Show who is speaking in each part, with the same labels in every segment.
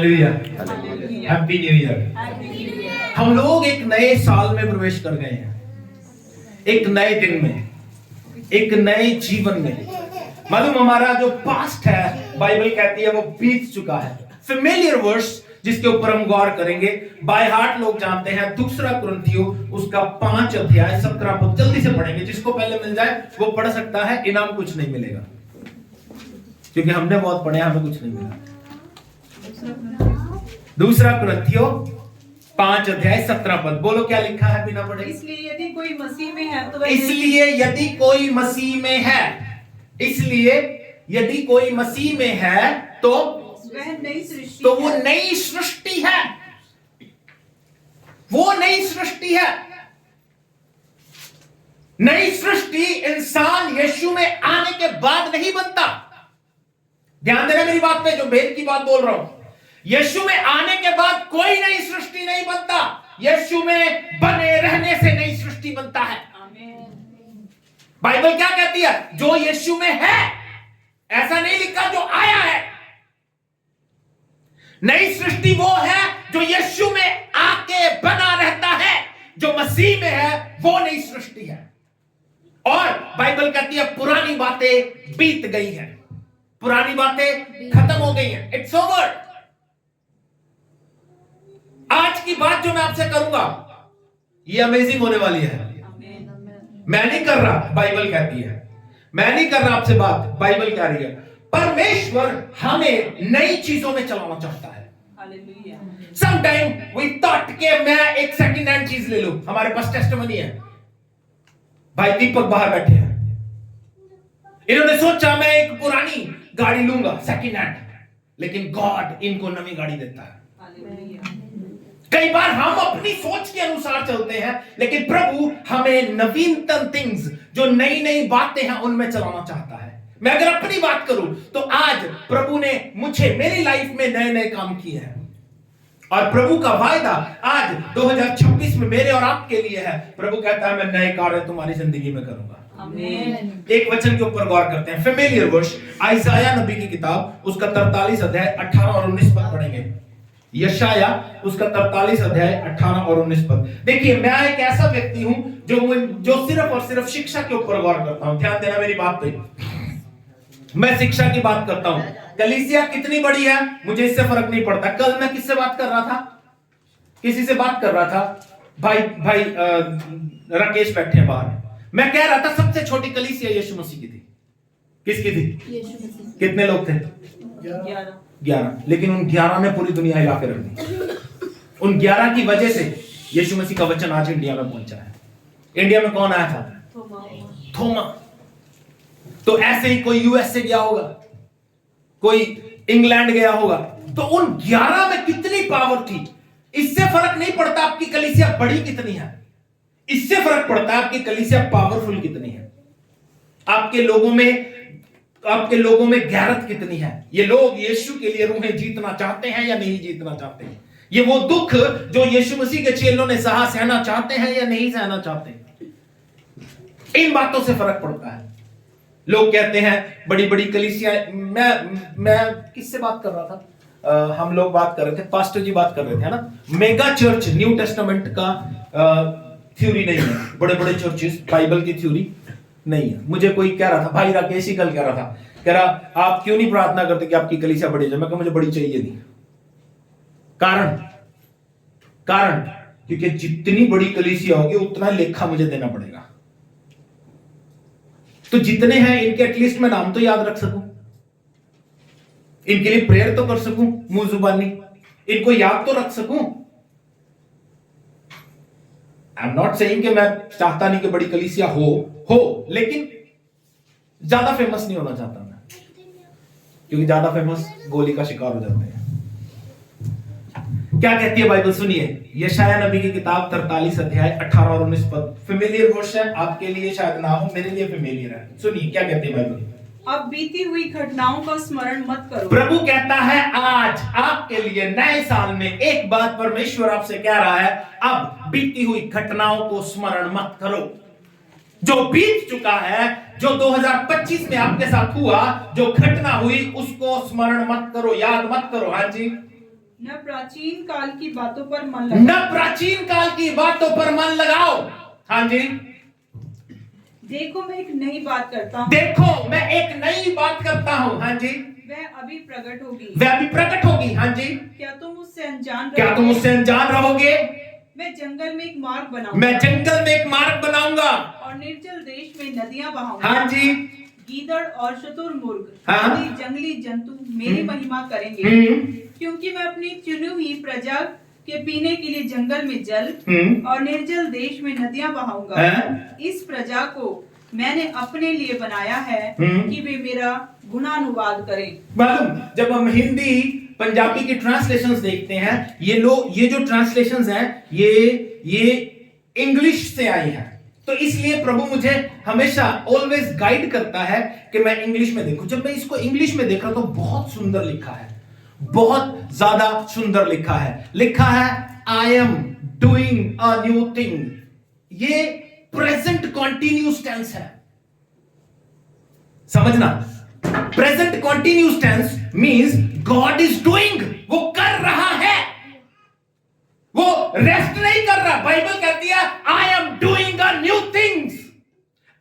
Speaker 1: Hallelujah, happy new year. हम लोग एक नए साल में प्रवेश कर गए हैं, एक नए दिन में, एक नए जीवन में। मालूम, हमारा जो पास्ट है बाइबल कहती है वो बीत चुका है। फेमिलियर वर्स जिसके ऊपर हम गौर करेंगे, बाय हार्ट लोग जानते हैं, दूसरा कुरिन्थियों उसका 5 अध्याय 17 पद। जल्दी से पढ़ेंगे, जिसको पहले मिल जाए वो पढ़ सकता है, इनाम कुछ नहीं मिलेगा, क्योंकि हमने बहुत पढ़े, हमें कुछ नहीं मिला। दूसरा कुरिन्थियों 5 अध्याय 17 पद, बोलो क्या लिखा है बिना पढ़े।
Speaker 2: इसलिए यदि कोई मसीह में है तो
Speaker 1: इसलिए यदि कोई मसीह में है, इसलिए यदि कोई मसीह में है तो
Speaker 2: वह नई सृष्टि,
Speaker 1: तो वो नई सृष्टि है, वो नई सृष्टि है। नई सृष्टि इंसान यीशु में आने के बाद नहीं बनता। ध्यान देना मेरी बात पे, जो भेद की बात बोल रहा हूं। यीशु में आने के बाद कोई नई सृष्टि नहीं बनता, यीशु में बने रहने से नई सृष्टि बनता है। बाइबल क्या कहती है? जो यीशु में है, ऐसा नहीं लिखा जो आया है। नई सृष्टि वो है जो यीशु में आके बना रहता है। जो मसीह में है वो नई सृष्टि है। और बाइबल कहती है पुरानी बातें बीत गई हैं, पुरानी बातें खत्म हो गई हैं, इट्स ओवर। आज की बात जो मैं आपसे करूंगा ये अमेजिंग होने वाली है। मैं नहीं कर रहा, बाइबल कहती है। मैं नहीं कर रहा आपसे बात, बाइबल कह रही है। परमेश्वर हमें नई चीजों में चलाना चाहता है। समटाइम वी थॉट कि मैं एक सेकंड हैंड चीज ले लूं। हमारे पास टेस्टिमनी है, भाई दीपक बाहर बैठे हैं, इन्होंने सोचा मैं एक पुरानी गाड़ी लूंगा सेकंड हैंड, लेकिन गॉड इनको नई गाड़ी देता है। कई बार हम अपनी सोच के अनुसार चलते हैं, लेकिन प्रभु हमें नवीनतम थिंग्स, जो नई नई बातें हैं, उनमें चलाना चाहता है। मैं अगर अपनी बात करूं तो आज प्रभु ने मुझे, मेरी लाइफ में नए नए काम किए हैं, और प्रभु का वायदा आज 2026 में मेरे और आपके लिए है। प्रभु कहता है मैं नए कार्य तुम्हारी जिंदगी में करूंगा। आमीन। एक वचन के ऊपर गौर करते हैं, फेमिलियर वर्स, यशायाह नबी की किताब, उसका 43 अध्याय 18 और 19 पद पढ़ेंगे। यशायाह उसका 43 अध्याय 18 और 19 पद। देखिए, मैं एक ऐसा व्यक्ति हूं जो सिर्फ और सिर्फ शिक्षा के ऊपर गौर करता हूं। ध्यान देना मेरी बात पे, मैं शिक्षा की बात करता हूं। कलीसिया कितनी बड़ी है मुझे इससे फर्क नहीं पड़ता। कल मैं किससे बात कर रहा था? किसी से बात कर रहा था, भाई राकेश बैठे हैं बाहर। मैं कह रहा था सबसे छोटी कलीसिया यीशु मसीह की थी। किसकी थी? कितने लोग थे? 11। लेकिन उन 11 ने पूरी दुनिया हिला के रख दी। उन 11 की वजह से यीशु मसीह का वचन आज इंडिया में पहुंचा है। इंडिया में कौन आया था? थोमा। तो ऐसे ही कोई यूएस से गया होगा, कोई इंग्लैंड गया होगा। तो उन 11 में कितनी पावर थी। इससे फर्क नहीं पड़ता आपकी कलीसिया बड़ी कितनी है, इससे फर्क पड़ता है आपकी कलीसिया पावरफुल कितनी है, आपके लोगों में गैरत कितनी है। ये लोग यीशु के लिए रूहें जीतना चाहते हैं या नहीं जीतना चाहते हैं। ये वो दुख जो यीशु मसीह के चेलों ने सहा, सहना चाहते हैं या नहीं सहना चाहते। इन बातों से फर्क पड़ता है। लोग कहते हैं बड़ी बड़ी कलीसिया। मैं किससे बात कर रहा था? हम लोग बात कर रहे थे, पास्टर जी बात कर रहे थे, है ना। मेगा चर्च न्यू टेस्टामेंट का थ्योरी नहीं है। बड़े बड़े चर्चेस बाइबल की थ्योरी नहीं है। मुझे कोई कह रहा था, भाई राकेश ही कल कह रहा था, कह रहा आप क्यों नहीं प्रार्थना करते कि आपकी कलीसिया बड़ी जाए? मैं कहा मुझे बड़ी चाहिए नहीं। कारण क्योंकि जितनी बड़ी कलीसिया होगी उतना लेखा मुझे देना पड़ेगा। तो जितने हैं इनके एटलीस्ट मैं नाम तो याद रख सकूं, इनके लिए प्रेयर तो कर सकूं, मुंह जुबानी इनको याद तो रख सकूं। आई एम नॉट सेइंग कि मैं चाहता नहीं कि बड़ी कलीसिया हो, लेकिन ज्यादा फेमस नहीं होना चाहता मैं, क्योंकि ज्यादा फेमस गोली का शिकार हो जाते हैं। क्या कहती है बाइबल? सुनिए, यशायाह नबी की किताब 43 अध्याय 18 और 19 पद। फेमिलियर वर्स है, आपके लिए शायद ना हो, मेरे लिए फेमिलियर है। सुनिए क्या कहती है बाइबल।
Speaker 2: अब बीती हुई घटनाओं का स्मरण मत करो।
Speaker 1: प्रभु कहता है आज आपके लिए नए साल में एक बात परमेश्वर आपसे कह रहा है, अब बीती हुई घटनाओं को स्मरण मत करो। जो बीत चुका है, जो 2025 में आपके साथ हुआ, जो घटना हुई, उसको स्मरण मत करो, याद मत करो। हाँ जी,
Speaker 2: न प्राचीन काल की बातों पर मन
Speaker 1: न
Speaker 2: लगाओ।
Speaker 1: प्राचीन काल की बातों पर मन लगाओ। हाँ जी,
Speaker 2: देखो मैं एक नई बात करता हूँ,
Speaker 1: देखो मैं एक नई बात करता हूं। हाँ जी,
Speaker 2: वह अभी प्रकट होगी।
Speaker 1: वह अभी प्रकट होगी। हाँ जी,
Speaker 2: क्या तुम उससे अनजान
Speaker 1: क्या तुम
Speaker 2: रहोगे?
Speaker 1: उससे अनजान रहोगे?
Speaker 2: मैं जंगल में एक मार्ग बनाऊंगा
Speaker 1: मैं जंगल में एक मार्ग बनाऊंगा।
Speaker 2: और निर्जल देश में नदियां बहाऊंगा।
Speaker 1: हाँ जी,
Speaker 2: गीदड़ और शुतुरमुर्ग
Speaker 1: हाँ।
Speaker 2: आदि जंगली जंतु मेरी महिमा करेंगे, क्योंकि मैं अपनी चुनी हुई प्रजा के पीने के लिए जंगल में जल और निर्जल देश में नदियां बहाऊंगा।
Speaker 1: हाँ।
Speaker 2: इस प्रजा को मैंने अपने लिए बनाया है कि वे मेरा गुणानुवाद करें।
Speaker 1: मालूम, जब हम हिंदी पंजाबी की ट्रांसलेशंस देखते हैं, ये जो ट्रांसलेशंस हैं ये इंग्लिश से आई हैं, तो इसलिए प्रभु मुझे हमेशा ऑलवेज गाइड करता है कि मैं इंग्लिश में देखूं। जब मैं इसको इंग्लिश में देख रहा तो बहुत सुंदर लिखा है, बहुत ज्यादा सुंदर लिखा है। लिखा है I am doing a new thing. ये प्रेजेंट कॉन्टिन्यूस टेंस है, समझना। Present continuous tense means God is doing, वो कर रहा है, वो रेस्ट नहीं कर रहा। बाइबल कहती है I am doing a new things.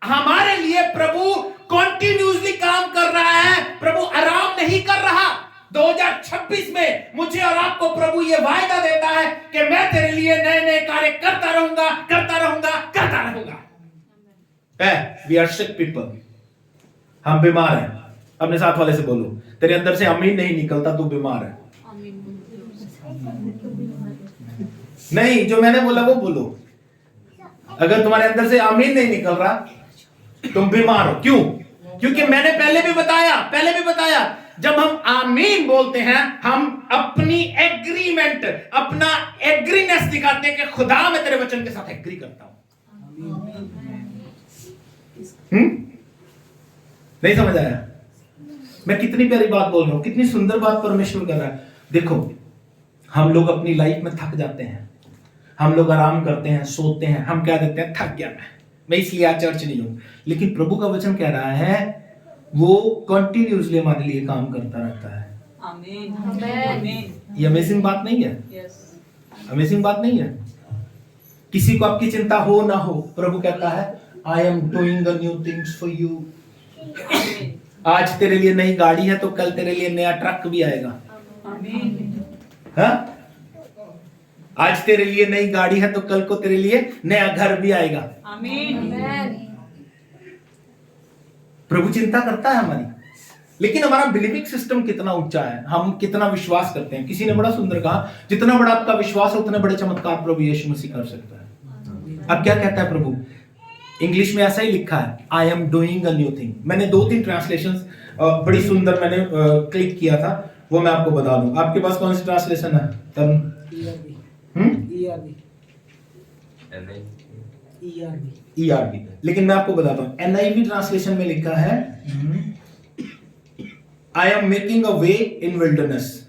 Speaker 1: हमारे लिए प्रभु कॉन्टिन्यूसली काम कर रहा है, प्रभु आराम नहीं कर रहा। 2026 में मुझे और आपको प्रभु ये वायदा देता है कि मैं तेरे लिए नए नए कार्य करता रहूंगा, करता रहूंगा, करता रहूंगा। वी आर सिक पीपल, हम बीमार हैं। अपने साथ वाले से बोलो, तेरे अंदर से अमीन नहीं निकलता, तू बीमार है। नहीं, जो मैंने बोला वो बोलो। अगर तुम्हारे अंदर से आमीन नहीं निकल रहा, तुम बीमार हो। क्यों? क्योंकि मैंने पहले भी बताया जब हम आमीन बोलते हैं, हम अपनी एग्रीमेंट, अपना एग्रीनेस दिखाते हैं कि खुदा मैं तेरे वचन के साथ एग्री करता हूं। नहीं समझ आया? मैं कितनी प्यारी बात बोल रहा हूं, कितनी सुंदर बात परमेश्वर कर रहा है। देखो, हम लोग अपनी लाइफ में थक जाते हैं, हम लोग आराम करते हैं, सोते हैं, हम क्या देते हैं, थक गया मैं इसलिए आज चर्च नहीं हूं। लेकिन प्रभु का वचन कह रहा है वो कंटिन्यूअसली हमारे लिए काम करता रहता है।
Speaker 2: आमीन, आमीन।
Speaker 1: ये अमेजिंग बात नहीं है?
Speaker 2: यस,
Speaker 1: अमेजिंग बात नहीं है? किसी को आपकी चिंता हो ना हो, प्रभु कहता है I am doing the new things for you. आज तेरे लिए नई गाड़ी है तो कल तेरे लिए नया ट्रक भी आएगा।
Speaker 2: आमीन।
Speaker 1: हाँ? आज तेरे लिए नई गाड़ी है तो कल को तेरे लिए नया घर भी आएगा।
Speaker 2: आमीन।
Speaker 1: प्रभु चिंता करता है हमारी, लेकिन हमारा बिलीविंग सिस्टम कितना ऊंचा है, हम कितना विश्वास करते हैं। किसी ने बड़ा सुंदर कहा, जितना बड़ा आपका विश्वास है उतने बड़े चमत्कार प्रभु यीशु मसीह कर सकता है। अब क्या कहता है प्रभु? इंग्लिश में ऐसा ही लिखा है I am doing a new thing. मैंने 2-3 ट्रांसलेशंस बड़ी सुंदर मैंने क्लिक किया था, वो मैं आपको बता दूं। आपके पास कौन सी ट्रांसलेशन है तरुण? ERV। लेकिन मैं आपको बताता हूं, NIV ट्रांसलेशन में लिखा है I am making a way in wilderness.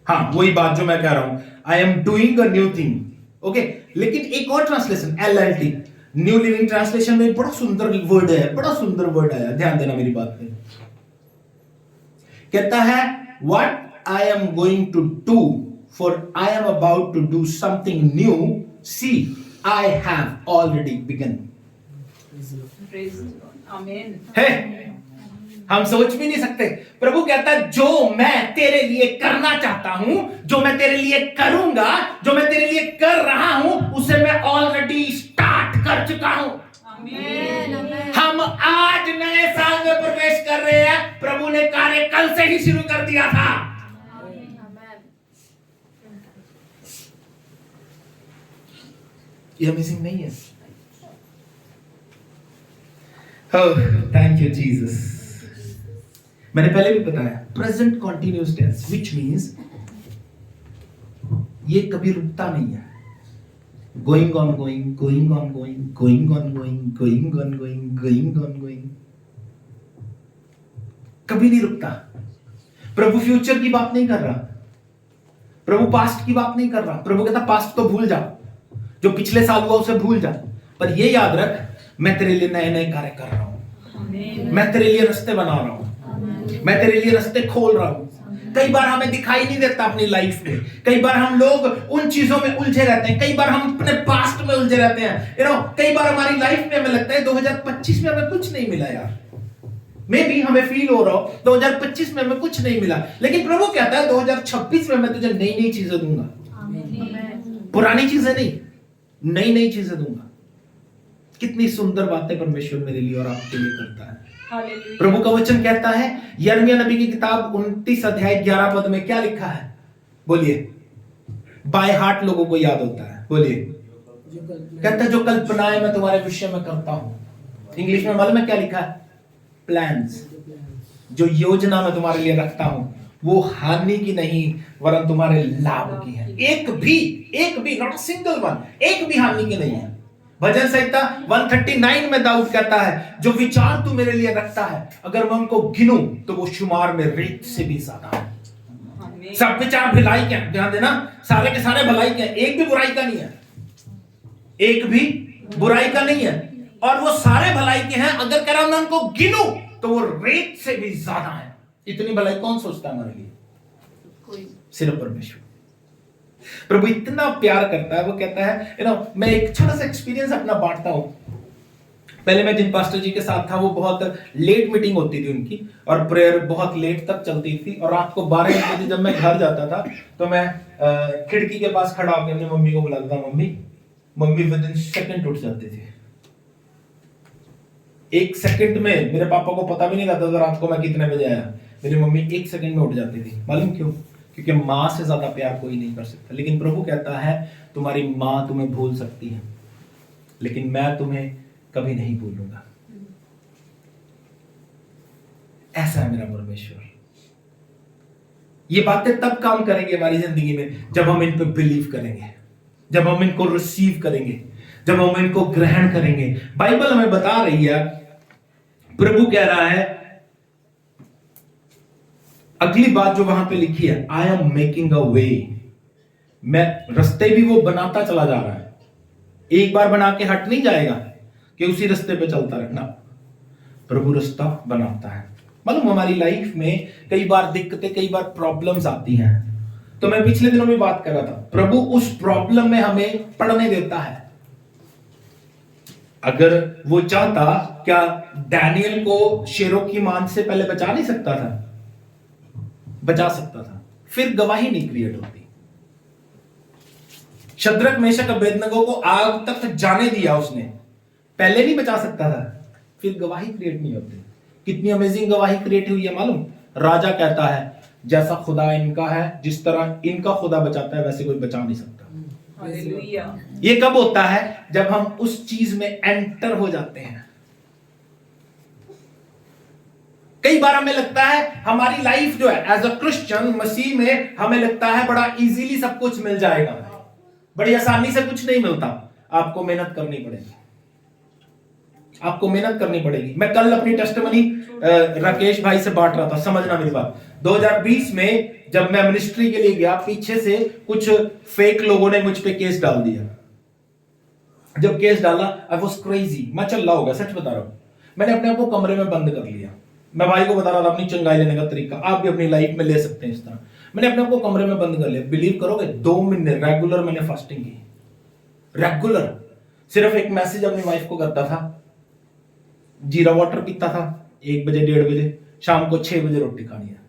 Speaker 1: हाँ, वही बात जो मैं कह रहा हूं, आई am doing a new thing. Okay, लेकिन एक और translation LLT, new living translation में बड़ा सुंदर वर्ड है, बड़ा सुंदर वर्ड आया, ध्यान देना मेरी बात पे। कहता है what I am going to do, for I am about to do something new, see I have already begun।
Speaker 2: आमीन।
Speaker 1: है, हम सोच भी नहीं सकते। प्रभु कहता है जो मैं तेरे लिए करना चाहता हूं, जो मैं तेरे लिए करूंगा, जो मैं तेरे लिए कर रहा हूं, उसे मैं ऑलरेडी स्टार्ट कर चुका हूं।
Speaker 2: आमीन।
Speaker 1: हम आज नए साल में प्रवेश कर रहे हैं, प्रभु ने कार्य कल से ही शुरू कर दिया था। ये अमेजिंग नहीं है? Oh, thank you Jesus. मैंने पहले भी बताया present continuous tense, which means ये कभी रुकता नहीं है। Going on going, going on going, going on going, going on going, going on going, कभी नहीं रुकता। प्रभु फ्यूचर की बात नहीं कर रहा, प्रभु पास्ट की बात नहीं कर रहा। प्रभु कहता पास्ट तो भूल जा, जो पिछले साल हुआ उसे भूल जा, पर ये याद रख मैं तेरे लिए नए नए कार्य कर रहा हूं, मैं तेरे लिए रास्ते बना रहा हूं। मैं तेरे लिए रास्ते खोल रहा हूं। कई बार हमें दिखाई नहीं देता अपनी लाइफ में, कई बार हम लोग उन चीजों में उलझे रहते हैं, कई बार हम अपने पास्ट में उलझे रहते हैं। कई बार हमारी लाइफ में हमें लगता है 2025 में हमें कुछ नहीं मिला यार, मे भी हमें फील हो रहा हो 2025 में हमें कुछ नहीं मिला, लेकिन प्रभु कहता है 2026 में मैं तुझे नई नई चीजें दूंगा, पुरानी चीजें नहीं, नई नई चीजें दूंगा। कितनी सुंदर बातें परमेश्वर मेरे लिए और आपके लिए करता है। प्रभु का वचन कहता है यिर्मयाह नबी की किताब 29 अध्याय 11 पद में क्या लिखा है? बोलिए। बाय हार्ट लोगों को याद होता है, बोलिए। कहता है जो कल्पनाएं मैं तुम्हारे विषय में करता हूं, इंग्लिश में मालूम है क्या लिखा है? प्लान्स। जो योजना मैं तुम्हारे लिए रखता हूं वो हानि की नहीं वरन तुम्हारे लाभ की है। एक भी नॉट सिंगल वन, एक भी हानि की नहीं है। भजन संहिता 139 में दाऊद कहता है जो विचार तू मेरे लिए रखता है अगर मैं उनको गिनूं तो वो शुमार में रेत से भी ज्यादा है। सब विचार भलाई के हैं, ध्यान देना, सारे के सारे भलाई के हैं, एक भी बुराई का नहीं है, एक भी बुराई का नहीं है, और वो सारे भलाई के हैं। अगर कह रहा मैं उनको गिनूं तो वो रेत से भी ज्यादा है। इतनी भलाई कौन सोचता है हमारे लिए? सिर्फ परमेश्वर। प्रभु इतना प्यार करता है, वो कहता है मैं एक छोटा सा एक्सपीरियंस अपना बांटता हूं। पहले मैं जिन पास्टर जी के साथ था वो बहुत लेट मीटिंग होती थी उनकी, और प्रेयर बहुत लेट तक चलती थी, और रात को 12 बजे जब मैं घर जाता था तो मैं खिड़की के पास खड़ा होकर अपनी मम्मी को बुलाता था, मम्मी विद इन सेकंड उठ जाते थे। एक सेकंड में मेरे पापा को पता भी नहीं रहता था रात को मैं कितने बजे आया, मेरी मम्मी एक सेकंड में उठ जाती थी। मालूम क्यों? क्योंकि माँ से ज्यादा प्यार कोई नहीं कर सकता। लेकिन प्रभु कहता है तुम्हारी माँ तुम्हें भूल सकती है लेकिन मैं तुम्हें कभी नहीं भूलूंगा। ऐसा है मेरा परमेश्वर। ये बातें तब काम करेंगे हमारी जिंदगी में जब हम इन पे बिलीव करेंगे, जब हम इनको रिसीव करेंगे, जब हम इनको ग्रहण करेंगे। बाइबल हमें बता रही है, प्रभु कह रहा है अगली बात जो वहां पे लिखी है, आई एम मेकिंग अ वे। मैं रास्ते भी वो बनाता चला जा रहा है, एक बार बना के हट नहीं जाएगा कि उसी रास्ते पे चलता रहना। प्रभु रास्ता बनाता है। मालूम हमारी लाइफ में कई बार दिक्कतें, कई बार प्रॉब्लम्स आती हैं, तो मैं पिछले दिनों में बात कर रहा था, प्रभु उस प्रॉब्लम में हमें पढ़ने देता है। अगर वो चाहता, क्या डैनियल को शेरों की मान से पहले बचा नहीं सकता था? बचा सकता था, फिर गवाही नहीं क्रिएट होती। शद्रक मेशक अबेदनगो को आग तक जाने दिया उसने, पहले नहीं बचा सकता था, फिर गवाही क्रिएट नहीं होती। कितनी अमेजिंग गवाही क्रिएट हुई है मालूम? राजा कहता है जैसा खुदा इनका है, जिस तरह इनका खुदा बचाता है वैसे कोई बचा नहीं सकता। हालेलुया। ये कब होता है? जब हम उस चीज में एंटर हो जाते हैं। कई बार हमें लगता है हमारी लाइफ जो है एज अ क्रिश्चियन मसीह में, हमें लगता है बड़ा इजीली सब कुछ मिल जाएगा, बड़ी आसानी से कुछ नहीं मिलता। आपको मेहनत करनी पड़ेगी, आपको मेहनत करनी पड़ेगी। मैं कल अपनी टेस्टिमनी राकेश भाई से बांट रहा था, समझना मेरी बात। 2020 में जब मैं मिनिस्ट्री के लिए गया, पीछे से कुछ फेक लोगों ने मुझ पे केस डाल दिया। जब केस डाला आई वाज क्रेजी, मैं चल रहा होगा, सच बता रहा हूं। मैंने अपने आप को कमरे में बंद कर लिया। मैं भाई को बता रहा था अपनी चंगाई लेने का तरीका, आप भी अपनी लाइफ में ले सकते हैं इस तरह। मैंने अपने आप को कमरे में बंद कर लिया। बिलीव करोगे 2 महीने रेगुलर मैंने फास्टिंग की, रेगुलर। सिर्फ एक मैसेज अपनी वाइफ को करता था, जीरा वाटर पीता था 1 बजे 1:30 बजे, शाम को 6 बजे रोटी खानी है।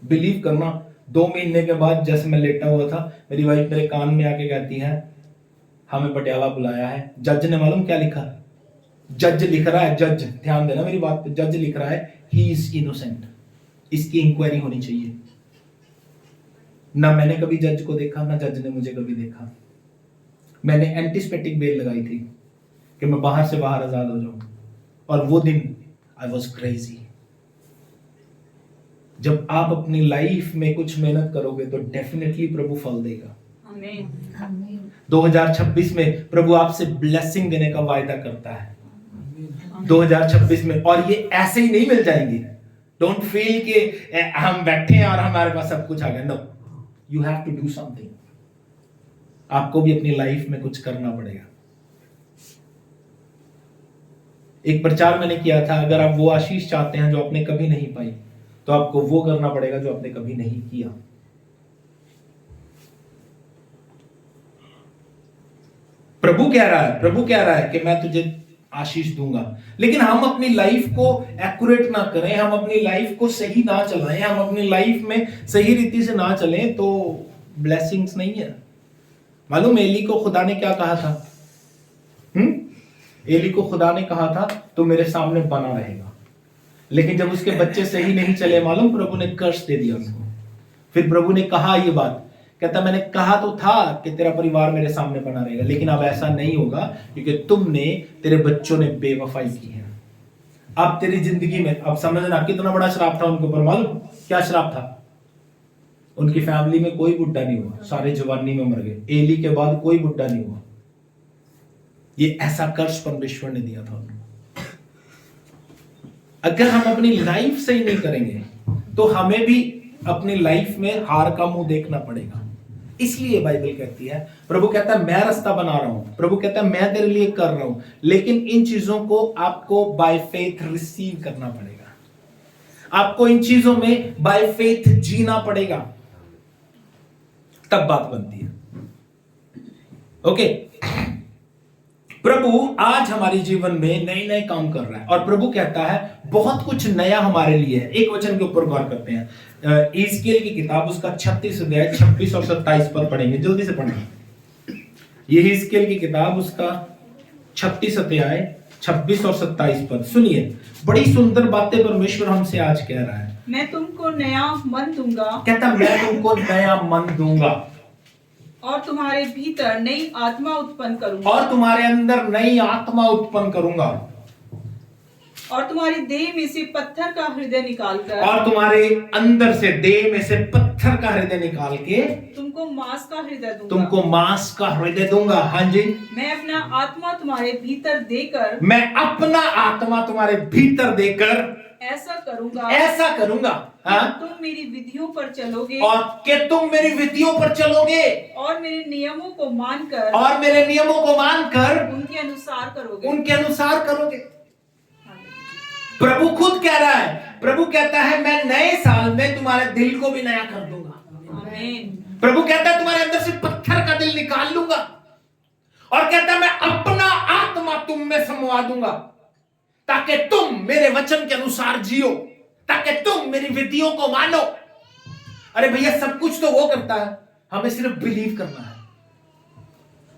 Speaker 1: बिलीव करना 2 महीने के बाद जैसे मैं लेटा हुआ था, मेरी वाइफ मेरे कान में आके कहती है हमें पटियाला बुलाया है। जज ने मालूम क्या लिखा? जज लिख रहा है, जज ध्यान देना मेरी बात पे, जज लिख रहा है ही इज इनोसेंट, इसकी इंक्वायरी होनी चाहिए। ना मैंने कभी जज को देखा, ना जज ने मुझे कभी देखा। मैंने एंटीस्पेटिक बेल लगाई थी कि मैं बाहर से बाहर आजाद हो जाऊं, और वो दिन आई वॉज क्रेजी। जब आप अपनी लाइफ में कुछ मेहनत करोगे तो डेफिनेटली प्रभु फल देगा। 2026 में प्रभु आपसे ब्लेसिंग देने का वायदा करता है 2026 में, और ये ऐसे ही नहीं मिल जाएंगे। डोंट फील कि हम बैठे हैं और हमारे पास सब कुछ आ गया। No, you have to do something. आपको भी अपनी लाइफ में कुछ करना पड़ेगा। एक प्रचार मैंने किया था, अगर आप वो आशीष चाहते हैं जो आपने कभी नहीं पाई, तो आपको वो करना पड़ेगा जो आपने कभी नहीं किया। प्रभु कह रहा है कि मैं तुझे आशीष दूंगा, लेकिन हम अपनी लाइफ को एक्यूरेट ना करें, हम अपनी लाइफ को सही ना चलाएं, हम अपनी लाइफ में सही रीति से ना चलें, तो ब्लेसिंग्स नहीं है। मालूम एली को खुदा ने क्या कहा था? एली को खुदा ने कहा था तो मेरे सामने बना रहेगा, लेकिन जब उसके बच्चे सही नहीं चले, मालूम प्रभु ने कर्स दे दिया उनको। फिर प्रभु ने कहा ये बात, कहता मैंने कहा तो था कि तेरा परिवार मेरे सामने बना रहेगा, लेकिन अब ऐसा नहीं होगा क्योंकि तुमने, तेरे बच्चों ने बेवफाई की है। अब तेरी जिंदगी में, अब समझना कितना बड़ा श्राप था उनके ऊपर। मालूम क्या श्राप था? उनकी फैमिली में कोई बुढ़ा नहीं हुआ, सारे जवानी में मर गए। एली के बाद कोई बुढ़ा नहीं हुआ। ये ऐसा कर्ज परमेश्वर ने दिया था उनको। अगर हम अपनी लाइफ सही नहीं करेंगे तो हमें भी अपनी लाइफ में हार का मुंह देखना पड़ेगा। इसलिए बाइबल कहती है, प्रभु कहता है मैं रास्ता बना रहा हूं, प्रभु कहता है मैं तेरे लिए कर रहा हूं, लेकिन इन चीजों को आपको बाय फेथ रिसीव करना पड़ेगा। आपको इन चीजों में बाय फेथ जीना पड़ेगा, तब बात बनती है। ओके, प्रभु आज हमारे जीवन में नए नए काम कर रहा है और प्रभु कहता है बहुत कुछ नया हमारे लिए है। एक वचन के ऊपर गौर करते हैं, हिजकिय्याह की किताब उसका 36 अध्याय 26 और 27 पर पढ़ेंगे, जल्दी से पढ़ेंगे। ये हिजकिय्याह की किताब उसका 36 अध्याय 26 और 27 पद सुनिए। बड़ी सुंदर बातें परमेश्वर हमसे आज कह रहा है।
Speaker 2: मैं तुमको नया मन दूंगा,
Speaker 1: कहता मैं तुमको नया मन दूंगा
Speaker 2: और तुम्हारे भीतर नई आत्मा उत्पन्न करूंगा,
Speaker 1: और तुम्हारे अंदर नई आत्मा उत्पन्न करूंगा,
Speaker 2: और तुम्हारी देह में से पत्थर का हृदय निकालकर,
Speaker 1: और तुम्हारे अंदर से, देह में से पत्थर का हृदय निकाल के
Speaker 2: तुमको मांस का हृदय दूंगा।
Speaker 1: तुमको मांस का हृदय दूंगा। हाँ जी,
Speaker 2: मैं अपना आत्मा तुम्हारे भीतर देकर,
Speaker 1: मैं अपना आत्मा तुम्हारे भीतर देकर
Speaker 2: ऐसा करूंगा,
Speaker 1: हाँ?
Speaker 2: तुम मेरी विधियों पर चलोगे,
Speaker 1: और कि तुम मेरी विधियों पर चलोगे,
Speaker 2: और मेरे नियमों को मानकर, उनके अनुसार करोगे।
Speaker 1: प्रभु खुद कह रहा है, प्रभु कहता है मैं नए साल में तुम्हारे दिल को भी नया कर दूंगा।
Speaker 2: आमीन।
Speaker 1: प्रभु कहता है तुम्हारे अंदर से पत्थर का दिल निकाल लूंगा, और कहता है मैं अपना आत्मा तुम में समवा दूंगा, ताकि तुम मेरे वचन के अनुसार जियो, ताकि तुम मेरी विधियों को मानो। अरे भैया, सब कुछ तो वो करता है, हमें सिर्फ बिलीव करना है,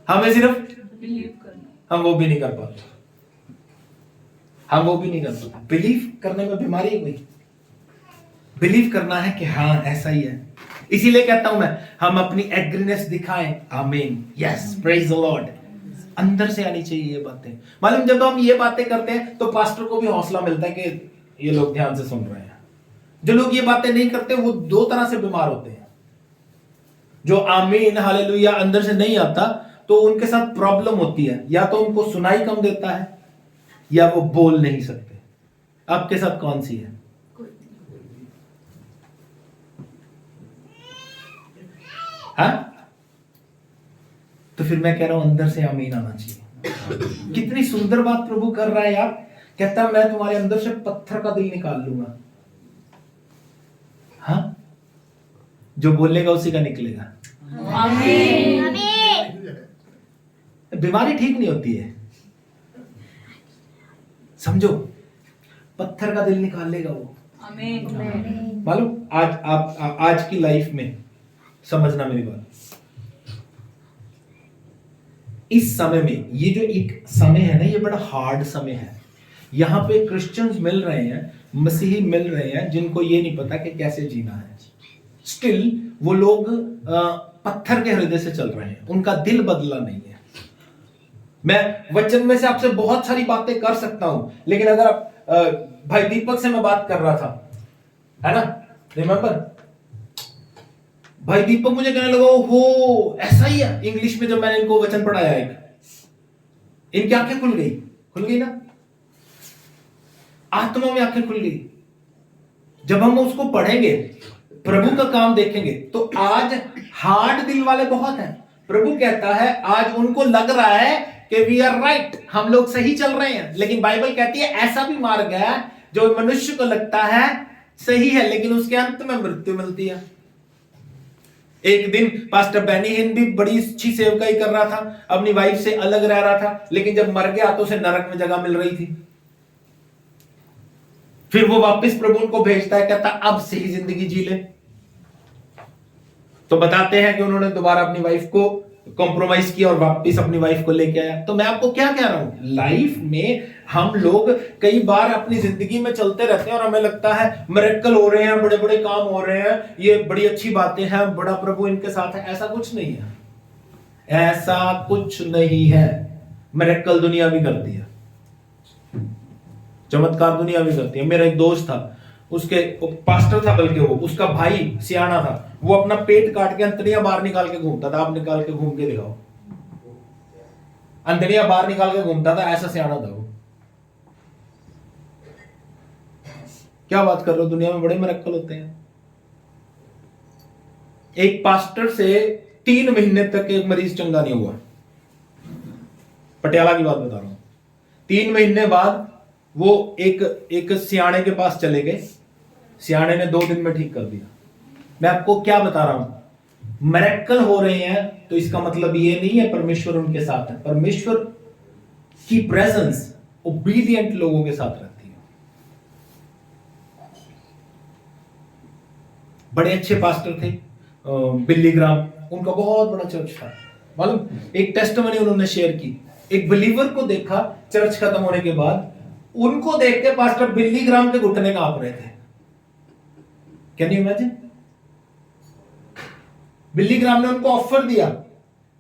Speaker 1: हमें सिर्फ
Speaker 2: बिलीव करना।
Speaker 1: हम वो भी नहीं कर पाते, बिलीव करने में बीमारी है कोई। बिलीव करना है कि हाँ ऐसा ही है। इसीलिए कहता हूं मैं, हम अपनी एग्रीनेस दिखाएं। आमीन, यस, प्रेज द लॉर्ड। अंदर से आनी चाहिए ये बातें। मालूम जब हम ये बातें करते हैं तो पास्टर को भी हौसला मिलता है कि ये लोग ध्यान से सुन रहे हैं। जो लोग ये बातें नहीं करते वो दो तरह से बीमार होते हैं। जो आमीन हालेलुया अंदर से नहीं आता तो उनके साथ प्रॉब्लम होती है, या तो उनको सुनाई कम देता है या वो बोल नहीं सकते। आपके साथ कौन सी है? हाँ? तो फिर मैं कह रहा हूं अंदर से आमीन आना चाहिए। कितनी सुंदर बात प्रभु कर रहा है यार। कहता मैं तुम्हारे अंदर से पत्थर का दिल निकाल लूंगा। हाँ, जो बोलेगा उसी का निकलेगा।
Speaker 2: आमीन।
Speaker 1: बीमारी ठीक नहीं होती है, समझो, पत्थर का दिल निकाल लेगा वो।
Speaker 2: आमीन।
Speaker 1: मालूम आज की लाइफ में समझना मेरी बात, इस समय में, ये जो एक समय है ना, ये बड़ा हार्ड समय है। यहां पे क्रिश्चियंस मिल रहे हैं, मसीही मिल रहे हैं, जिनको ये नहीं पता कि कैसे जीना है। स्टिल वो लोग पत्थर के हृदय से चल रहे हैं, उनका दिल बदला नहीं है। मैं वचन में से आपसे बहुत सारी बातें कर सकता हूं, लेकिन अगर आप भाई दीपक से मैं बात कर रहा था, है ना, रिमेंबर, भाई दीपक मुझे कहने लगा हो ऐसा ही है इंग्लिश में। जब मैंने इनको वचन पढ़ाया, इनकी आंखें खुल गई ना, आत्मा में आंखें खुल गई। जब हम उसको पढ़ेंगे, प्रभु का काम देखेंगे, तो आज हार्ड दिल वाले बहुत हैं। प्रभु कहता है आज उनको लग रहा है कि वी आर राइट, हम लोग सही चल रहे हैं, लेकिन बाइबल कहती है ऐसा भी मार्ग है जो मनुष्य को लगता है सही है, लेकिन उसके अंत में मृत्यु मिलती है। एक दिन पास्टर बेनी हिन भी बड़ी अच्छी सेवकाई कर रहा था, अपनी वाइफ से अलग रह रहा था, लेकिन जब मर गया तो उसे नरक में जगह मिल रही थी। फिर वो वापस प्रभु को भेजता है, कहता अब सही जिंदगी जी ले। तो बताते हैं कि उन्होंने दोबारा अपनी वाइफ को कॉम्प्रोमाइज किया और वापस अपनी वाइफ को लेके आया। तो मैं आपको क्या कह रहा हूं, लाइफ में हम लोग कई बार अपनी जिंदगी में चलते रहते हैं और हमें लगता है मिरेकल हो रहे हैं, बड़े बड़े काम हो रहे हैं, ये बड़ी अच्छी बातें हैं, बड़ा प्रभु इनके साथ है। ऐसा कुछ नहीं है, ऐसा कुछ नहीं है। मिरेकल दुनिया भी करती है, चमत्कार दुनिया भी करती है। मेरा एक दोस्त था, उसके पास्टर था, बल्कि वो उसका भाई सियाना था, वो अपना पेट काट के अंतड़ियां बाहर निकाल के घूमता था। आप निकाल के घूम के दिखाओ, अंतड़ियां बाहर निकाल के घूमता था, ऐसा सियाना था वो। क्या बात कर रहे हो, दुनिया में बड़े मिरेकल होते हैं। एक पास्टर से 3 महीने तक एक मरीज चंगा नहीं हुआ, पटियाला की बात बता रहा हूं। 3 महीने बाद वो एक सियाने के पास चले गए, सियाने ने 2 दिन में ठीक कर दिया। मैं आपको क्या बता रहा हूं, मिरेकल हो रहे हैं तो इसका मतलब ये नहीं है परमेश्वर उनके साथ है। परमेश्वर की प्रेजेंस ओबीडिएंट लोगों के साथ रहती है। बड़े अच्छे पास्टर थे बिल्ली ग्राम, उनका बहुत बड़ा चर्च था। मालूम, एक टेस्टिमनी उन्होंने शेयर की, एक बिलीवर को देखा चर्च खत्म होने के बाद, उनको देख के पास्टर बिल्ली ग्राम के घुटने कांप रहे थे। Can you imagine? बिल्ली ग्राम ने उनको ऑफर दिया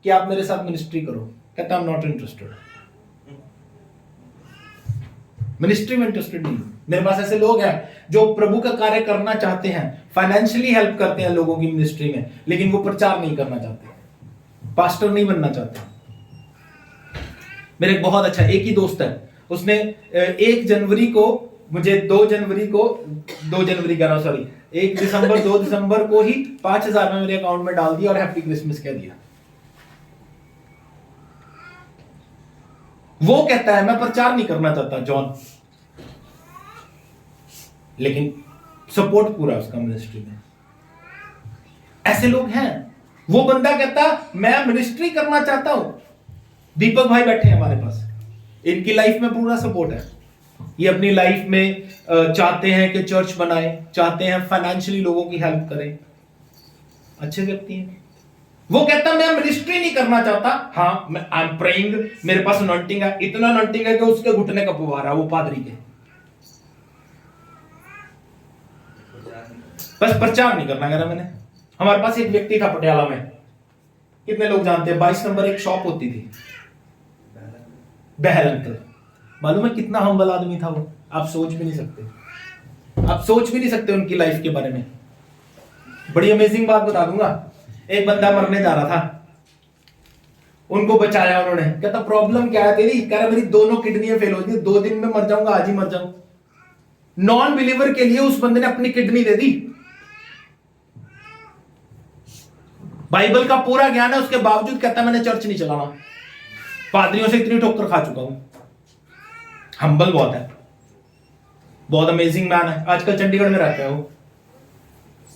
Speaker 1: कि आप मेरे साथ मिनिस्ट्री करो, कहता I am not interested, ministry में इंटरेस्टेड नहीं। मेरे पास ऐसे लोग हैं जो प्रभु का कार्य करना चाहते हैं, फाइनेंशियली हेल्प करते हैं लोगों की मिनिस्ट्री में, लेकिन वो प्रचार नहीं करना चाहते, पास्टर नहीं बनना चाहते। मेरे एक बहुत अच्छा एक ही दोस्त है, उसने 1 जनवरी को मुझे 2 जनवरी कह रहा हूं, सॉरी 1 दिसंबर 2 दिसंबर को ही 5,000 में मेरे अकाउंट में डाल दिया और हैप्पी क्रिसमस कह दिया। वो कहता है मैं प्रचार नहीं करना चाहता जॉन, लेकिन सपोर्ट पूरा उसका मिनिस्ट्री में। ऐसे लोग हैं। वो बंदा कहता मैं मिनिस्ट्री करना चाहता हूं। दीपक भाई बैठे हैं हमारे पास, इनकी लाइफ में पूरा सपोर्ट है। ये अपनी लाइफ में चाहते हैं कि चर्च बनाए, चाहते हैं फाइनेंशियली लोगों की हेल्प करें, अच्छे व्यक्ति हैं। वो कहता मैं मिनिस्ट्री नहीं करना चाहता, हाँ मैं आई एम प्रेइंग, मेरे पास अनॉइंटिंग है, इतना अनॉइंटिंग है कि उसके घुटने का पुवारा वो पादरी के, बस प्रचार नहीं करना। कह रहा मैंने, हमारे पास एक व्यक्ति था पटियाला में, कितने लोग जानते हैं, 22 नंबर एक शॉप होती थी, बहल अंकल। मालूम है कितना हम्बल आदमी था वो, आप सोच भी नहीं सकते, आप सोच भी नहीं सकते उनकी लाइफ के बारे में। बड़ी अमेजिंग बात बता दूंगा, एक बंदा मरने जा रहा था, उनको बचाया उन्होंने। कहता प्रॉब्लम क्या है तेरी? कह रहा मेरी दोनों किडनियां फेल हो गई, 2 दिन में मर जाऊंगा, आज ही मर जाऊं। नॉन बिलीवर के लिए उस बंदे ने अपनी किडनी दे दी। बाइबल का पूरा ज्ञान है, उसके बावजूद कहता मैंने चर्च नहीं चलाना, पादरियों से इतनी ठोकर खा चुका हूं। हम्बल बहुत है, बहुत अमेजिंग मैन है। आजकल चंडीगढ़ में रहता है वो।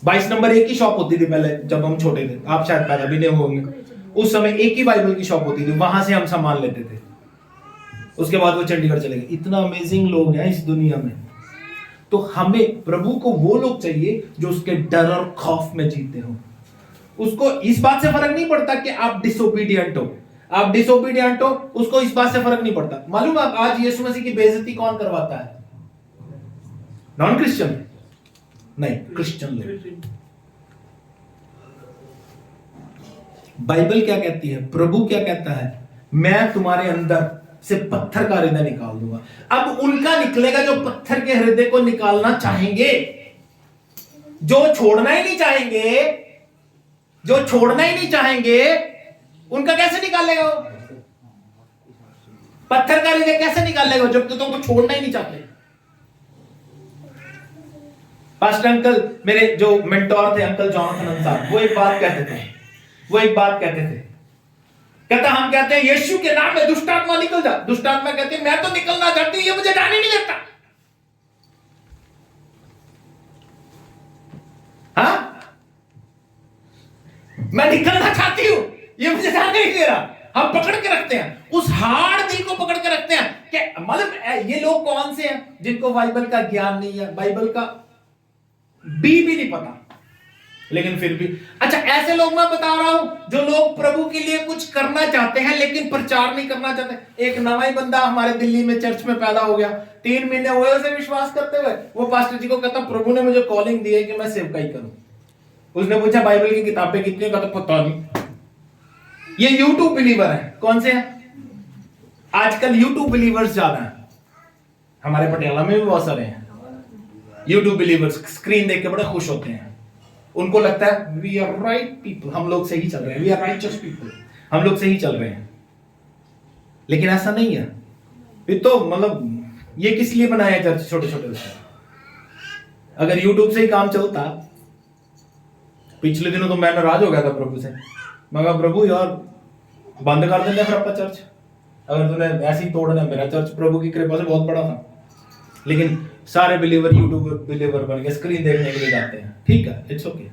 Speaker 1: 22 नंबर एक ही शॉप होती थी पहले, जब हम छोटे थे, आप शायद पैदा भी नहीं होंगे, उस समय एक ही बाइबल की शॉप होती थी, वहां से हम सामान लेते थे। उसके बाद वो चंडीगढ़ चले गए। इतना अमेजिंग लोग हैं इस दुनिया में। तो हमें प्रभु को वो लोग चाहिए जो उसके डर और खौफ में जीते हो। उसको इस बात से फर्क नहीं पड़ता कि आप डिसोबीडियंट हो, आप डिसोबीडियंट हो, उसको इस बात से फर्क नहीं पड़ता। मालूम आप आज यीशु मसीह की बेइज्जती कौन करवाता है? नॉन क्रिश्चियन नहीं, क्रिश्चियन लोग। बाइबल क्या कहती है, प्रभु क्या कहता है? मैं तुम्हारे अंदर से पत्थर का हृदय निकाल दूंगा। अब उनका निकलेगा जो पत्थर के हृदय को निकालना चाहेंगे, जो छोड़ना ही नहीं चाहेंगे, जो छोड़ना ही नहीं चाहेंगे, उनका कैसे निकालेगा? पत्थर का हृदय कैसे निकालेगा जब तो तुमको छोड़ना ही नहीं चाहते? पास्टर अंकल, मेरे जो मेंटोर थे अंकल जॉनथन साहब, वो एक बात कहते थे, कहता हम कहते हैं यीशु के नाम में दुष्ट आत्मा निकल जा, दुष्ट आत्मा कहती है मैं तो निकलना चाहती हूं, ये मुझे जाने नहीं देता। हाँ, मैं निकलना चाहती हूं, ये मुझे जाने नहीं दे रहा। हम पकड़ के रखते हैं, उस हार्ड दिल को पकड़ के रखते हैं कि मतलब ये लोग कौन से हैं जिनको बाइबल का ज्ञान नहीं है, बाइबल का बी भी नहीं पता, लेकिन फिर भी। अच्छा, ऐसे लोग मैं बता रहा हूं जो लोग प्रभु के लिए कुछ करना चाहते हैं लेकिन प्रचार नहीं करना चाहते। एक नवा ही बंदा हमारे दिल्ली में चर्च में पैदा हो गया, 3 महीने हुए उसे विश्वास करते हुए। वो पास्टर जी को कहता प्रभु ने मुझे कॉलिंग दी है कि मैं सेवकाई करूं। उसने पूछा बाइबल की किताबें कितनी, का तो पता नहीं। ये यूट्यूब बिलीवर है। कौन से हैं? आजकल यूट्यूब बिलीवर्स ज्यादा है, हमारे पटियाला में भी बहुत सारे हैं यूट्यूब बिलीवर्स। स्क्रीन देख के बड़े खुश होते हैं, उनको लगता है वी आर राइट पीपल, हम लोग सही चल रहे हैं, वी आर राइचस पीपल, हम लोग सही चल रहे हैं। लेकिन ऐसा नहीं है। ये तो मतलब ये किस लिए बनाया है चर्च छोटे छोटे बच्चे? अगर यूट्यूब से ही काम चलता, पिछले दिनों तो मैं नाराज हो गया था प्रभु से। मैं कहा प्रभु यार बंद कर देना फिर अपना चर्च, अगर तूने ऐसे ही तोड़ना। मेरा चर्च प्रभु की कृपा से बहुत बड़ा था, लेकिन सारे बिलीवर यूट्यूब बिलीवर बन के स्क्रीन देखने के लिए जाते हैं। ठीक है, इट्स ओके।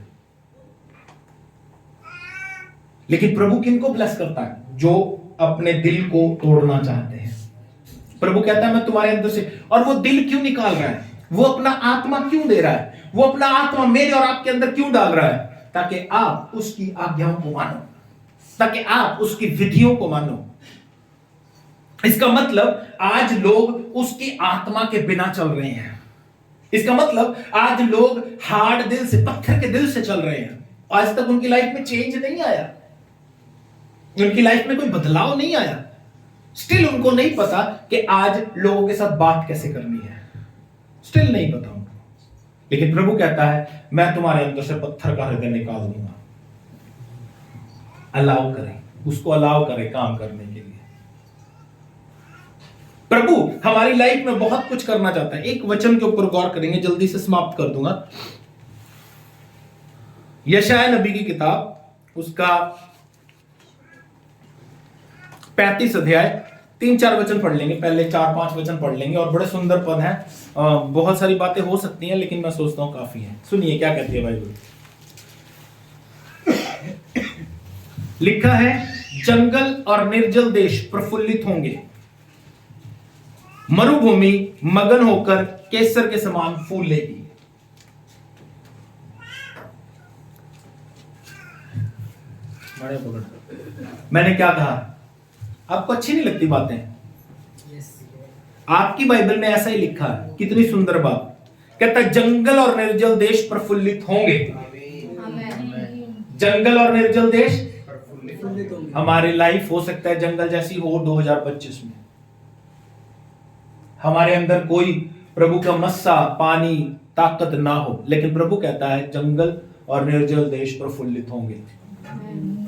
Speaker 1: लेकिन प्रभु किनको ब्लेस करता है? जो अपने दिल को तोड़ना चाहते हैं। प्रभु कहता है मैं तुम्हारे अंदर से, और वो दिल क्यों निकाल रहा है? वो अपना आत्मा क्यों दे रहा है? वो अपना आत्मा मेरे और आपके अंदर क्यों डाल रहा है? ताकि आप उसकी आज्ञाओं को मानो, ताकि आप उसकी विधियों को मानो। इसका मतलब आज लोग उसकी आत्मा के बिना चल रहे हैं। इसका मतलब आज लोग हार्ड दिल से, पत्थर के दिल से चल रहे हैं। आज तक उनकी लाइफ में चेंज नहीं आया, उनकी लाइफ में कोई बदलाव नहीं आया। स्टिल उनको नहीं पता कि आज लोगों के साथ बात कैसे करनी है, स्टिल नहीं पता उनको। लेकिन प्रभु कहता है मैं तुम्हारे अंदर से पत्थर का हृदय निकाल दूंगा। अलाउ करें, उसको अलाउ करें काम करने के लिए। प्रभु हमारी लाइफ में बहुत कुछ करना चाहता है। एक वचन के ऊपर गौर करेंगे, जल्दी से समाप्त कर दूंगा। यशायाह नबी की किताब, उसका 35 अध्याय, 3-4 वचन पढ़ लेंगे। पहले 4-5 वचन पढ़ लेंगे और बड़े सुंदर पद हैं। बहुत सारी बातें हो सकती हैं, लेकिन मैं सोचता हूं काफी है। सुनिए क्या कहती है बाइबल। लिखा है जंगल और निर्जल देश प्रफुल्लित होंगे, मरुभूमि मगन होकर केसर के समान फूल लेगी। बड़े पकड़। मैंने क्या कहा? आपको अच्छी नहीं लगती बातें? आपकी बाइबल में ऐसा ही लिखा है। कितनी सुंदर बात। कहता है जंगल और निर्जल देश प्रफुल्लित होंगे। जंगल और निर्जल देश हमारी लाइफ हो सकता है जंगल जैसी हो 2025 में। हमारे अंदर कोई प्रभु का मस्सा, पानी, ताकत ना हो, लेकिन प्रभु कहता है जंगल और निर्जल देश प्रफुल्लित होंगे।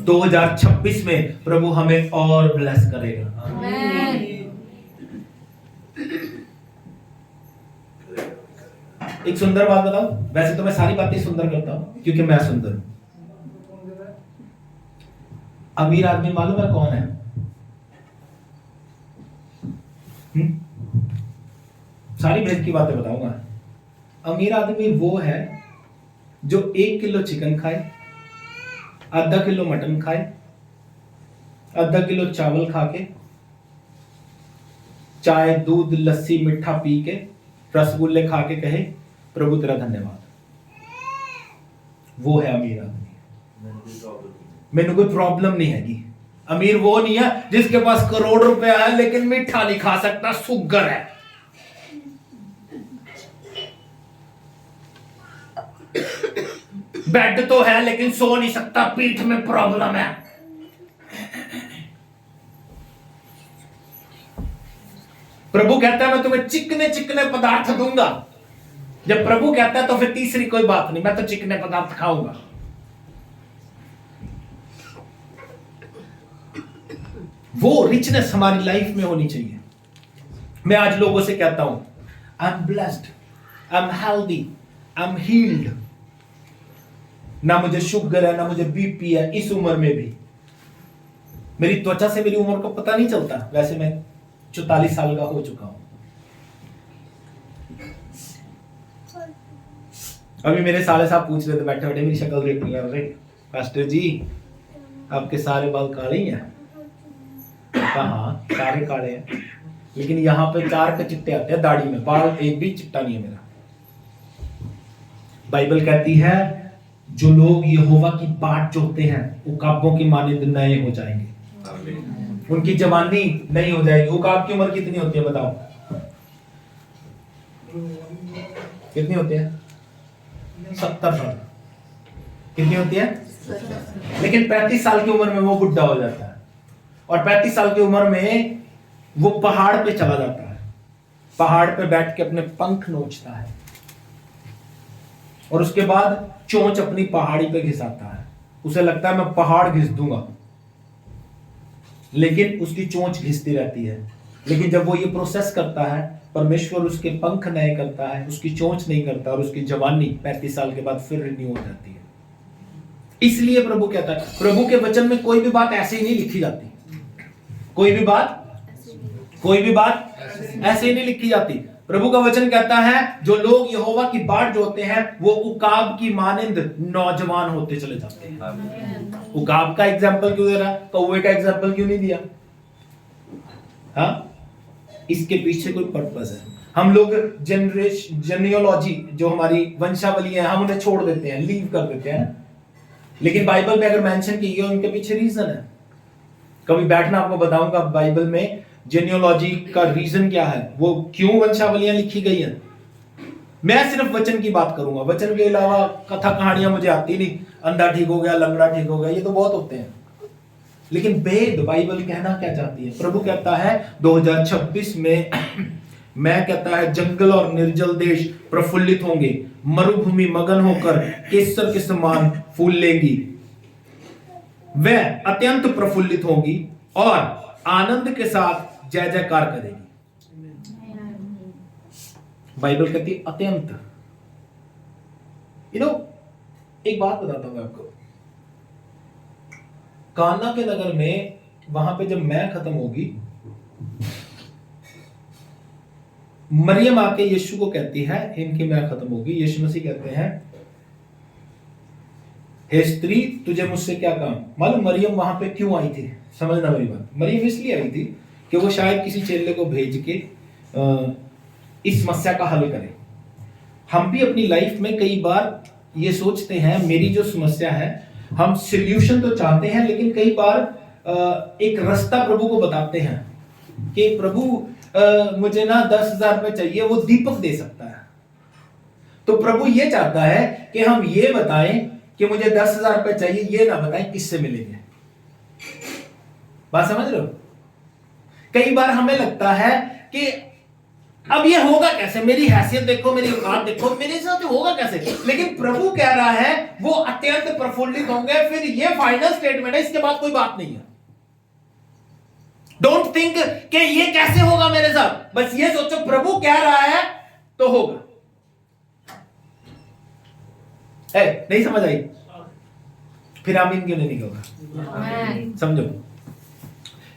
Speaker 1: 2026 में प्रभु हमें और ब्लेस करेगा। एक सुंदर बात बताओ। वैसे तो मैं सारी बातें सुंदर करता हूं क्योंकि मैं सुंदर हूं। अमीर आदमी मालूम है कौन है? सारी भेद की बातें बताऊंगा। अमीर आदमी वो है जो 1 किलो चिकन खाए, आधा किलो मटन खाए, आधा किलो चावल खा के, चाय दूध लस्सी मिठा पी के, रसगुल्ले खा के कहे प्रभु तेरा धन्यवाद। वो है अमीर आदमी। मैंने कोई प्रॉब्लम नहीं है। अमीर वो नहीं है जिसके पास करोड़ रुपया है लेकिन मीठा नहीं खा सकता, शुगर है। बेड तो है लेकिन सो नहीं सकता, पीठ में प्रॉब्लम है। प्रभु कहता है मैं तुम्हें चिकने चिकने पदार्थ दूंगा। जब प्रभु कहता है तो फिर तीसरी कोई बात नहीं, मैं तो चिकने पदार्थ खाऊंगा। वो रिचनेस हमारी लाइफ में होनी चाहिए। मैं आज लोगों से कहता हूं I am blessed, I am healthy, I am heeled. ना मुझे शुगर है, ना मुझे बीपी है इस उम्र में भी। मेरी त्वचा से मेरी उम्र का पता नहीं चलता, वैसे मैं 44 साल का हो चुका हूं। अभी मेरे साले साहब पूछ रहे थे बैठे बैठे, मेरी शक्ल देख रहे, पास्टर जी आपके सारे बाल काले ही हैं? हाँ सारे काले हैं, लेकिन यहाँ पे 4 के चिट्टे आते हैं दाढ़ी में, बाल एक भी चिट्टा नहीं है मेरा। बाइबल कहती है जो लोग यहोवा की बाट जोते हैं उकाबों की मानिंद नए हो जाएंगे, उनकी जवानी नहीं हो जाएगी। उकाब की उम्र कितनी होती है बताओ? कितनी होती है? 70 साल। कितनी होती है? लेकिन 35 साल की उम्र में वो बुढ़ा हो जाता है, और 35 साल की उम्र में वो पहाड़ पे चला जाता है, पहाड़ पे बैठ के अपने पंख नोचता है, और उसके बाद चोंच अपनी पहाड़ी पे घिसाता है। उसे लगता है मैं पहाड़ घिस दूंगा, लेकिन उसकी चोंच घिसती रहती है। लेकिन जब वो ये प्रोसेस करता है, परमेश्वर उसके पंख नए करता है, उसकी चोंच नहीं करता, और उसकी जवानी 35 साल के बाद फिर रिन्यू हो जाती है। इसलिए प्रभु कहता है, प्रभु के वचन में कोई भी बात ऐसे ही नहीं लिखी जाती, कोई भी बात ऐसे ही नहीं लिखी जाती। प्रभु का वचन कहता है जो लोग यहोवा की बाट जोते हैं वो उकाब की मानिंद नौजवान होते चले जाते हैं। उकाब का एग्जाम्पल क्यों दे रहा है? कौवे का एग्जाम्पल क्यों नहीं दिया? हाँ, इसके पीछे कोई पर्पस है। हम लोग जेनियोलॉजी जो हमारी वंशावली है हम उन्हें छोड़ देते हैं, लीव कर देते हैं, लेकिन बाइबल में अगर मेंशन की गई उनके पीछे रीजन है। कभी बैठना आपको बताऊंगा बाइबल में जेनियोलॉजी का रीजन क्या है, वो क्यों वंशावलियां लिखी गई हैं। मैं सिर्फ वचन की बात करूंगा, वचन के अलावा कथा कहानियां मुझे आती नहीं। अंधा ठीक हो गया, लंगड़ा ठीक हो गया, ये तो बहुत होते हैं, लेकिन वेद बाइबल कहना क्या चाहती है? प्रभु कहता है 2026 में मैं कहता है जंगल और निर्जल देश प्रफुल्लित होंगे, मरुभूमि मगन होकर केसर के समान फूल लेगी, वह अत्यंत प्रफुल्लित होगी और आनंद के साथ जय जयकार करेगी। बाइबल कहती है अत्यंत। एक बात बताता हूं आपको, काना के नगर में वहां पे जब मैं खत्म होगी, मरियम आके यीशु को कहती है इनकी मैं खत्म होगी। यीशु मसीह कहते हैं हे स्त्री तुझे मुझसे क्या काम? मालूम मरियम वहां पे क्यों आई थी? समझना मेरी बात। मरियम इसलिए आई थी कि वो शायद किसी चेले को भेज के इस समस्या का हल करे। हम भी अपनी लाइफ में कई बार ये सोचते हैं मेरी जो समस्या है, हम सॉल्यूशन तो चाहते हैं, लेकिन कई बार एक रास्ता प्रभु को बताते हैं कि प्रभु मुझे ना 10,000 रुपए चाहिए, वो दीपक दे सकता है। तो प्रभु ये चाहता है कि हम ये बताएं कि मुझे 10,000 रुपए चाहिए, ये ना बताएं किससे मिलेंगे। बात समझ रहे हो? कई बार हमें लगता है कि अब ये होगा कैसे, मेरी हैसियत देखो, मेरी औकात देखो, मेरे साथ होगा कैसे। लेकिन प्रभु कह रहा है वो अत्यंत प्रफुल्लित होंगे। फिर ये फाइनल स्टेटमेंट है, इसके बाद कोई बात नहीं है। डोंट थिंक कि ये कैसे होगा मेरे साथ, बस ये सोचो प्रभु कह रहा है तो होगा। नहीं समझ आई? फिर आमीन क्यों नहीं होगा? समझो,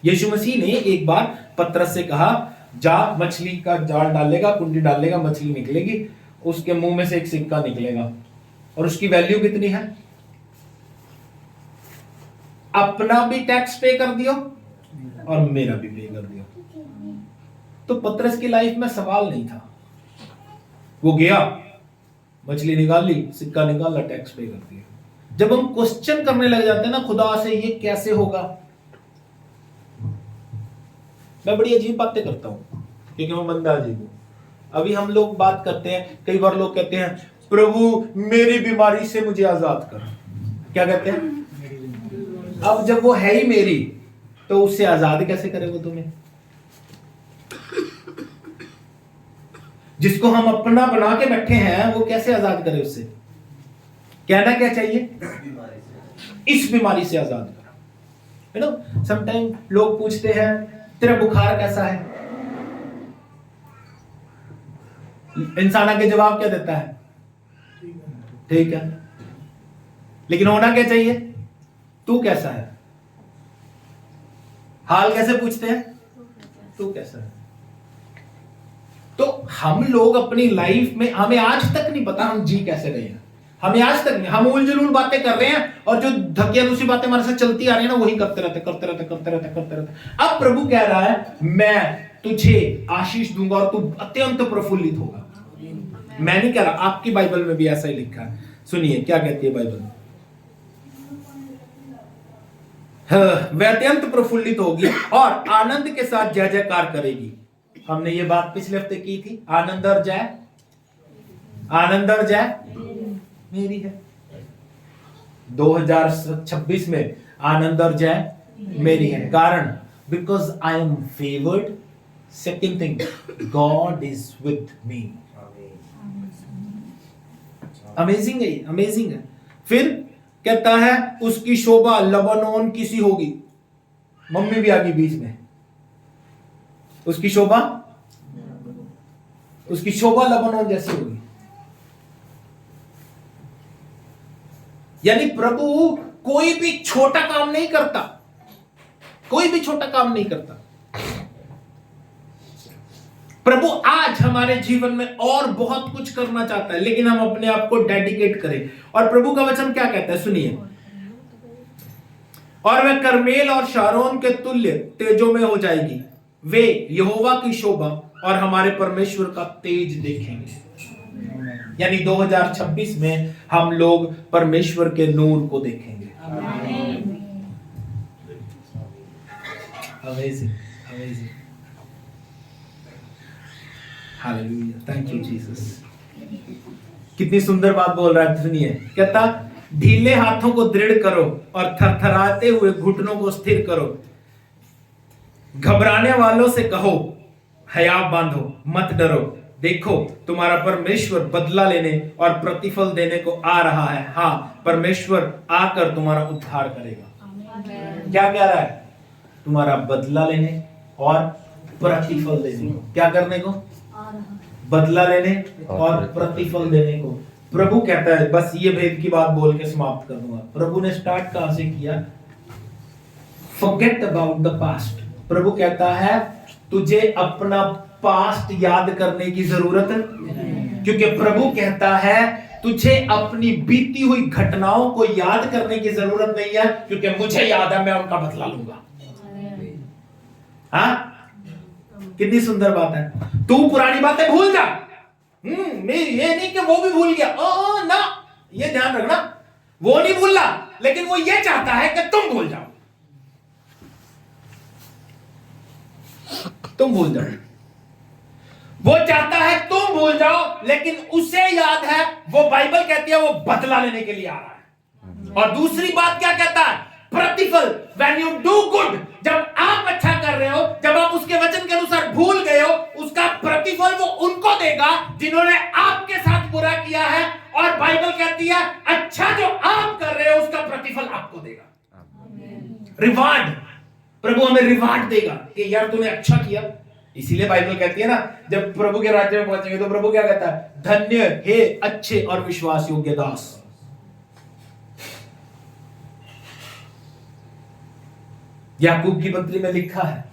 Speaker 1: यीशु मसीह ने एक बार पतरस से कहा जा मछली का जाल डालेगा, कुंडी डालेगा, मछली निकलेगी, उसके मुंह में से एक सिक्का निकलेगा, और उसकी वैल्यू कितनी है? अपना भी टैक्स पे कर दियो और मेरा भी पे कर दियो। तो पतरस की लाइफ में सवाल नहीं था, वो गया, मछली निकाल ली, सिक्का निकाला, टैक्स पे कर दिया। जब हम क्वेश्चन करने लग जाते हैं ना खुदा से, ये कैसे होगा, मैं बड़ी अजीब बातें करता हूं क्योंकि मैं बंदा अजीब हूं। अभी हम लोग बात करते हैं, कई बार लोग कहते हैं प्रभु मेरी बीमारी से मुझे आजाद कर। क्या कहते हैं? अब जब वो है ही मेरी, तो उससे आजाद कैसे करे वो तुम्हें? जिसको हम अपना बना के बैठे हैं वो कैसे आजाद करे उससे? कहना क्या चाहिए? इस बीमारी से आजाद कर। समटाइम लोग पूछते हैं तेरा बुखार कैसा है? इंसान आके जवाब क्या देता है? ठीक है। लेकिन होना क्या चाहिए? तू कैसा है? हाल कैसे पूछते हैं? तू कैसा है? तो हम लोग अपनी लाइफ में हमें आज तक नहीं पता हम जी कैसे रहे हैं। हमें आज तक नहीं, हम उल जुलूल बातें कर रहे हैं और जो धकिया दूसरी बातें हमारे साथ चलती आ रही है ना, वही करते रहते। अब प्रभु कह रहा है मैं तुझे आशीष दूंगा और तू अत्यंत प्रफुल्लित होगा। मैं नहीं कह रहा, आपकी बाइबल में भी ऐसा ही लिखा है। सुनिए क्या कहती है बाइबल। वह अत्यंत प्रफुल्लित होगी और आनंद के साथ जय जयकार करेगी। हमने ये बात पिछले हफ्ते की थी। आनंद और जय मेरी है। 2026 में आनंद और जय मेरी है। कारण because I am favoured. Second thing, God is with me. Amazing है, अमेजिंग है। फिर कहता है उसकी शोभा लबानोन की सी होगी। मम्मी भी आ गई बीच में। उसकी शोभा लबानोन जैसी होगी। यानी प्रभु कोई भी छोटा काम नहीं करता, कोई भी छोटा काम नहीं करता। प्रभु आज हमारे जीवन में और बहुत कुछ करना चाहता है, लेकिन हम अपने आप को डेडिकेट करें। और प्रभु का वचन क्या कहता है, सुनिए। और वह करमेल और शारोन के तुल्य तेजों में हो जाएगी। वे यहोवा की शोभा और हमारे परमेश्वर का तेज देखेंगे। यानी 2026 में हम लोग परमेश्वर के नूर को देखेंगे। Amazing, amazing. Hallelujah, thank you Jesus. कितनी सुंदर बात बोल रहा है। सुनिए, कहता ढीले हाथों को दृढ़ करो और थरथराते हुए घुटनों को स्थिर करो। घबराने वालों से कहो हयाव बांधो, मत डरो। देखो तुम्हारा परमेश्वर बदला लेने और प्रतिफल देने को आ रहा है। हाँ, परमेश्वर आकर तुम्हारा उद्धार करेगा। क्या कह रहा है? तुम्हारा बदला लेने और प्रतिफल देने को। क्या करने को? बदला लेने और प्रतिफल देने को। प्रभु कहता है, बस ये भेद की बात बोल के समाप्त कर दूंगा। प्रभु ने स्टार्ट कहां से किया? Forget about the past. प्रभु कहता है तुझे अपना पास्ट याद करने की जरूरत है, क्योंकि प्रभु कहता है तुझे अपनी बीती हुई घटनाओं को याद करने की जरूरत नहीं है, क्योंकि मुझे याद है, मैं उनका बदला लूंगा। हाँ, कितनी सुंदर बात है। तू पुरानी बातें भूल जा। ये नहीं कि वो भी भूल गया। ना, ये ध्यान रखना, वो नहीं भूलना, लेकिन वो ये चाहता है कि तुम भूल जाओ। तुम भूल जाओ। वो चाहता है तुम भूल जाओ, लेकिन उसे याद है, वो बाइबल कहती है वो बदला लेने के लिए आ रहा है। और दूसरी बात क्या कहता है? प्रतिफल। When you do good, जब आप अच्छा कर रहे हो, जब आप उसके वचन के अनुसार भूल गए हो, उसका प्रतिफल वो उनको देगा जिन्होंने आपके साथ बुरा किया है। और बाइबल कहती है अच्छा जो आप कर रहे हो उसका प्रतिफल आपको देगा। रिवार्ड, प्रभु हमें रिवार्ड देगा कि यार तूने अच्छा किया। इसीलिए बाइबल कहती है ना, जब प्रभु के राज्य में पहुंचेंगे तो प्रभु क्या कहता है? धन्य हे अच्छे और विश्वास योग्य दास। याकूब की पत्री में लिखा है,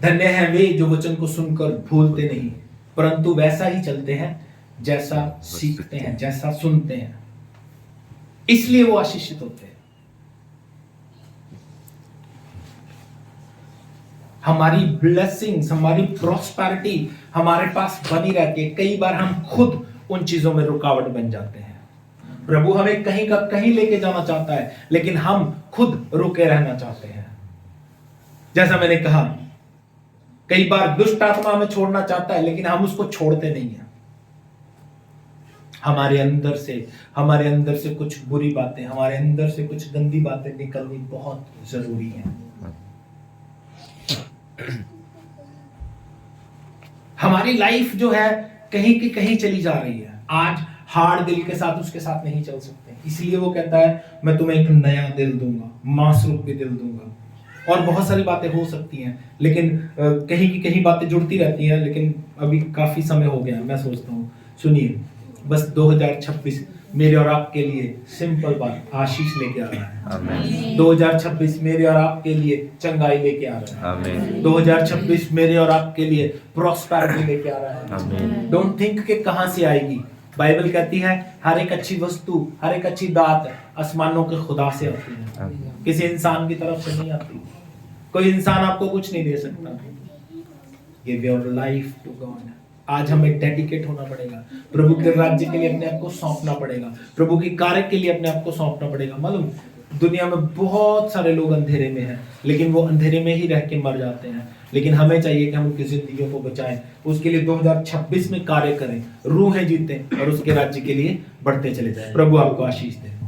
Speaker 1: धन्य है वे जो वचन को सुनकर भूलते नहीं, परंतु वैसा ही चलते हैं जैसा सीखते हैं, जैसा सुनते हैं, इसलिए वो आशीषित होते हैं। हमारी ब्लेसिंग्स, हमारी प्रॉस्पेरिटी हमारे पास बनी रहती है। कई बार हम खुद उन चीजों में रुकावट बन जाते हैं। प्रभु हमें कहीं का कहीं लेके जाना चाहता है, लेकिन हम खुद रुके रहना चाहते हैं। जैसा मैंने कहा, कई बार दुष्ट आत्मा हमें छोड़ना चाहता है, लेकिन हम उसको छोड़ते नहीं हैं। हमारे अंदर से कुछ बुरी बातें, हमारे अंदर से कुछ गंदी बातें निकलनी बहुत जरूरी है। हमारी लाइफ जो है कहीं की कहीं चली जा रही है। आज हार्ड दिल के साथ उसके साथ नहीं चल सकते, इसलिए वो कहता है मैं तुम्हें एक नया दिल दूंगा, मांसरूपी दिल दूंगा। और बहुत सारी बातें हो सकती हैं, लेकिन कहीं की कहीं बातें जुड़ती रहती हैं। लेकिन अभी काफी समय हो गया, मैं सोचता हूँ, सुनिए, बस 2026 मेरे और आपके लिए सिंपल बात आशीष लेके आ रहा है।
Speaker 3: आमीन
Speaker 1: 2026 मेरे और आपके लिए चंगाई लेके आ रहा है।
Speaker 3: आमीन
Speaker 1: 2026 मेरे और आपके लिए प्रॉस्पेरिटी लेके आ रहा है।
Speaker 3: आमीन
Speaker 1: डोंट थिंक कि कहां से आएगी। बाइबल कहती है हर एक अच्छी वस्तु, हर एक अच्छी दात आसमानों के खुदा से आती है,
Speaker 3: आमीन
Speaker 1: किसी इंसान की तरफ से नहीं आती। कोई इंसान आपको कुछ नहीं दे सकता। Give your life to God. आज हमें डेडिकेट होना पड़ेगा, प्रभु के राज्य के लिए अपने आप को सौंपना पड़ेगा, प्रभु के कार्य के लिए अपने आप को सौंपना पड़ेगा। मालूम दुनिया में बहुत सारे लोग अंधेरे में हैं, लेकिन वो अंधेरे में ही रह के मर जाते हैं। लेकिन हमें चाहिए कि हम उनकी जिंदगियों को बचाएं, उसके लिए 2026 में कार्य करें, रूहें जीतें और उसके राज्य के लिए बढ़ते चले जाएं। प्रभु आपको आशीष दे।